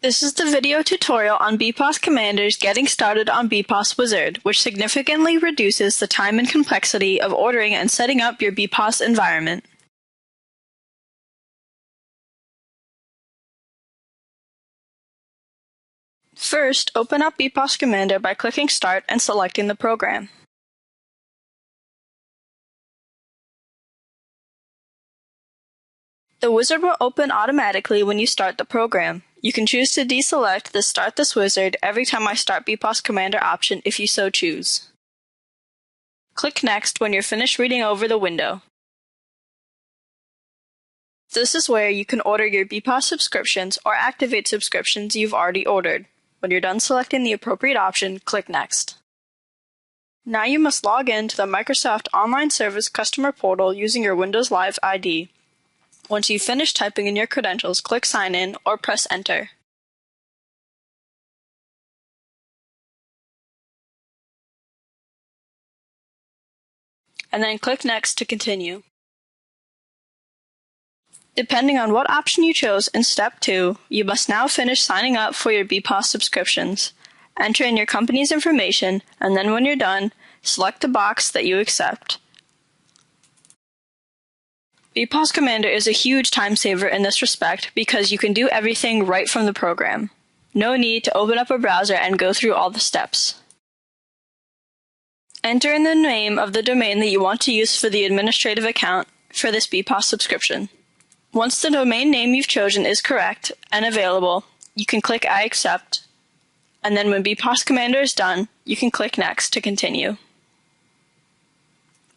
This is the video tutorial on BPOS Commander's Getting Started on BPOS Wizard, which significantly reduces the time and complexity of ordering and setting up your BPOS environment. First, open up BPOS Commander by clicking Start and selecting the program. The wizard will open automatically when you start the program. You can choose to deselect the Start this wizard every time I start BPOS Commander option if you so choose. Click Next when you're finished reading over the window. This is where you can order your BPOS subscriptions or activate subscriptions you've already ordered. When you're done selecting the appropriate option, click Next. Now you must log in to the Microsoft Online Service Customer Portal using your Windows Live ID. Once you've finished typing in your credentials, click Sign In or press Enter. And then click Next to continue. Depending on what option you chose in Step 2, you must now finish signing up for your BPOS subscriptions. Enter in your company's information, and then when you're done, select the box that you accept. BPOS Commander is a huge time saver in this respect because you can do everything right from the program. No need to open up a browser and go through all the steps. Enter in the name of the domain that you want to use for the administrative account for this BPOS subscription. Once the domain name you've chosen is correct and available, you can click I accept, and then when BPOS Commander is done, you can click Next to continue.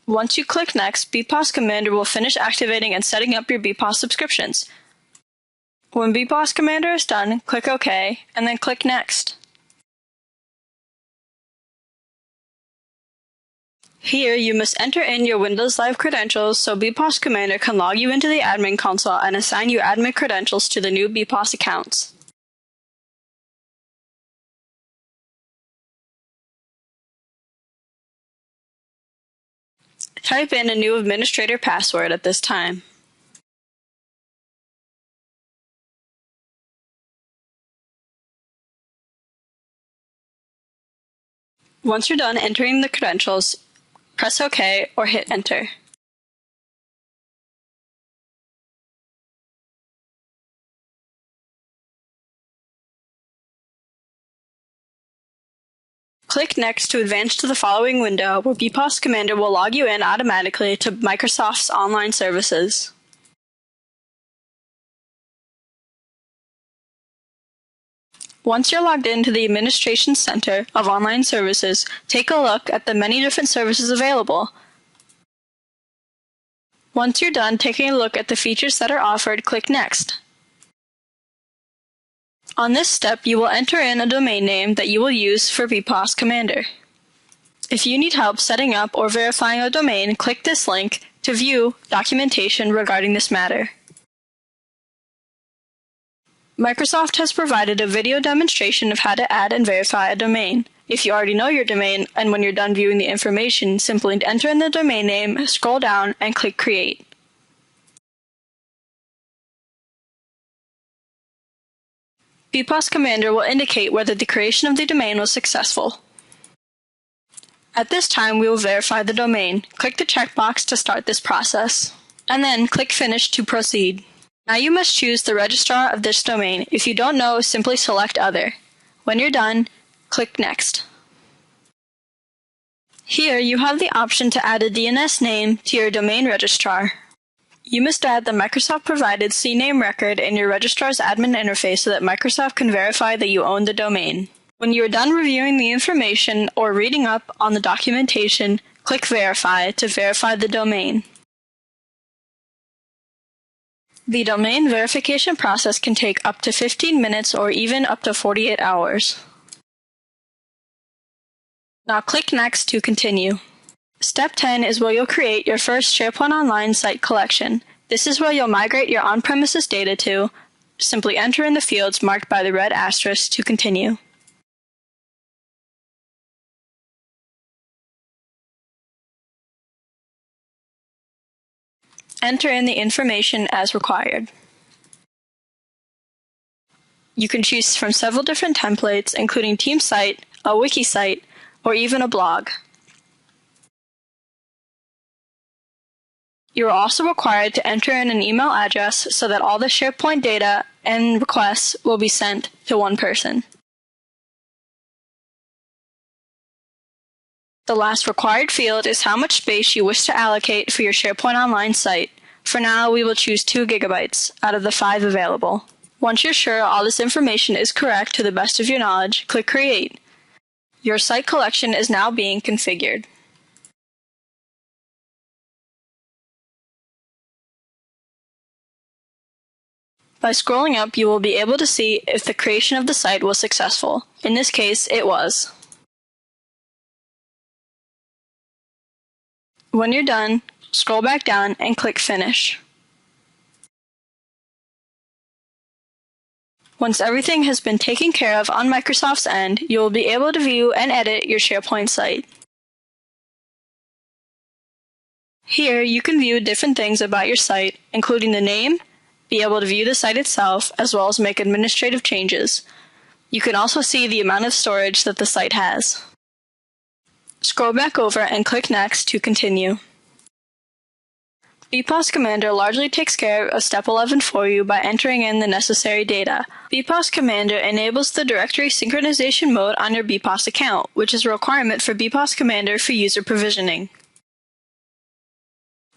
Once you click Next, BPOS Commander will finish activating and setting up your BPOS subscriptions. When BPOS Commander is done, click OK, and then click Next. Here, you must enter in your Windows Live credentials so BPOS Commander can log you into the admin console and assign you admin credentials to the new BPOS accounts. Type in a new administrator password at this time. Once you're done entering the credentials, press OK or hit Enter. Click Next to advance to the following window where BPOS Commander will log you in automatically to Microsoft's online services. Once you're logged into the Administration Center of Online Services, take a look at the many different services available. Once you're done taking a look at the features that are offered, click Next. On this step, you will enter in a domain name that you will use for BPOS Commander. If you need help setting up or verifying a domain, click this link to view documentation regarding this matter. Microsoft has provided a video demonstration of how to add and verify a domain. If you already know your domain, and when you're done viewing the information, simply enter in the domain name, scroll down, and click Create. BPOS Commander will indicate whether the creation of the domain was successful. At this time, we will verify the domain. Click the checkbox to start this process, and then click Finish to proceed. Now you must choose the registrar of this domain. If you don't know, simply select Other. When you're done, click Next. Here, you have the option to add a DNS name to your domain registrar. You must add the Microsoft-provided CNAME record in your registrar's admin interface so that Microsoft can verify that you own the domain. When you are done reviewing the information or reading up on the documentation, click Verify to verify the domain. The domain verification process can take up to 15 minutes or even up to 48 hours. Now click Next to continue. Step 10 is where you'll create your first SharePoint Online site collection. This is where you'll migrate your on-premises data to. Simply enter in the fields marked by the red asterisk to continue. Enter in the information as required. You can choose from several different templates, including Team Site, a wiki site, or even a blog. You are also required to enter in an email address so that all the SharePoint data and requests will be sent to one person. The last required field is how much space you wish to allocate for your SharePoint Online site. For now, we will choose 2 GB out of the 5 available. Once you're sure all this information is correct to the best of your knowledge, click Create. Your site collection is now being configured. By scrolling up, you will be able to see if the creation of the site was successful. In this case, it was. When you're done, scroll back down and click Finish. Once everything has been taken care of on Microsoft's end, you will be able to view and edit your SharePoint site. Here, you can view different things about your site, including the name, be able to view the site itself, as well as make administrative changes. You can also see the amount of storage that the site has. Scroll back over and click Next to continue. BPOS Commander largely takes care of Step 11 for you by entering in the necessary data. BPOS Commander enables the directory synchronization mode on your BPOS account, which is a requirement for BPOS Commander for user provisioning.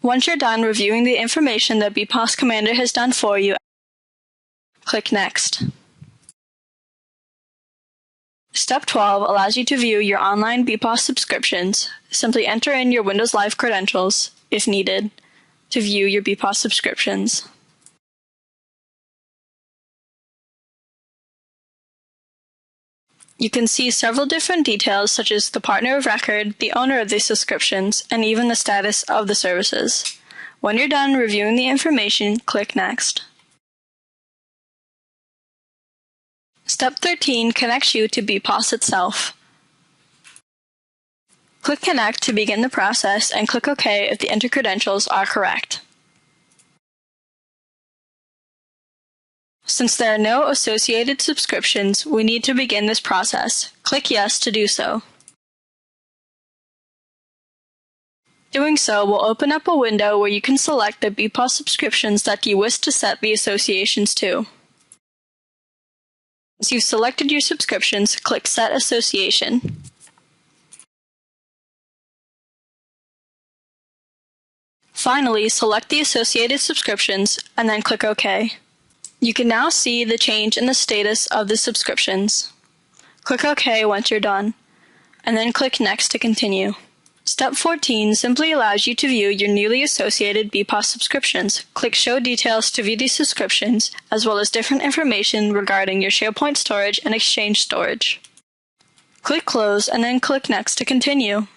Once you're done reviewing the information that BPOS Commander has done for you, click Next. Step 12 allows you to view your online BPOS subscriptions. Simply enter in your Windows Live credentials, if needed, to view your BPOS subscriptions. You can see several different details such as the partner of record, the owner of the subscriptions, and even the status of the services. When you're done reviewing the information, click Next. Step 13 connects you to BPOS itself. Click Connect to begin the process and click OK if the enter credentials are correct. Since there are no associated subscriptions, we need to begin this process. Click Yes to do so. Doing so will open up a window where you can select the BPOS subscriptions that you wish to set the associations to. Once you've selected your subscriptions, click Set Association. Finally, select the associated subscriptions and then click OK. You can now see the change in the status of the subscriptions. Click OK once you're done, and then click Next to continue. Step 14 simply allows you to view your newly associated BPOS subscriptions. Click Show Details to view these subscriptions, as well as different information regarding your SharePoint storage and Exchange storage. Click Close and then click Next to continue.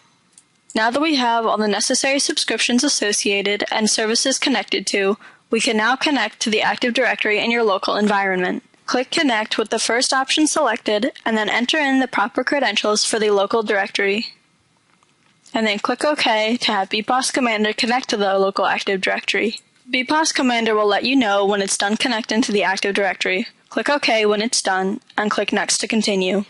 Now that we have all the necessary subscriptions associated and services connected to, we can now connect to the Active Directory in your local environment. Click Connect with the first option selected, and then enter in the proper credentials for the local directory. And then click OK to have BPOS Commander connect to the local Active Directory. BPOS Commander will let you know when it's done connecting to the Active Directory. Click OK when it's done, and click Next to continue.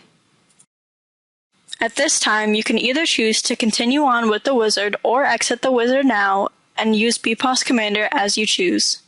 At this time, you can either choose to continue on with the wizard or exit the wizard now and use BPOS Commander as you choose.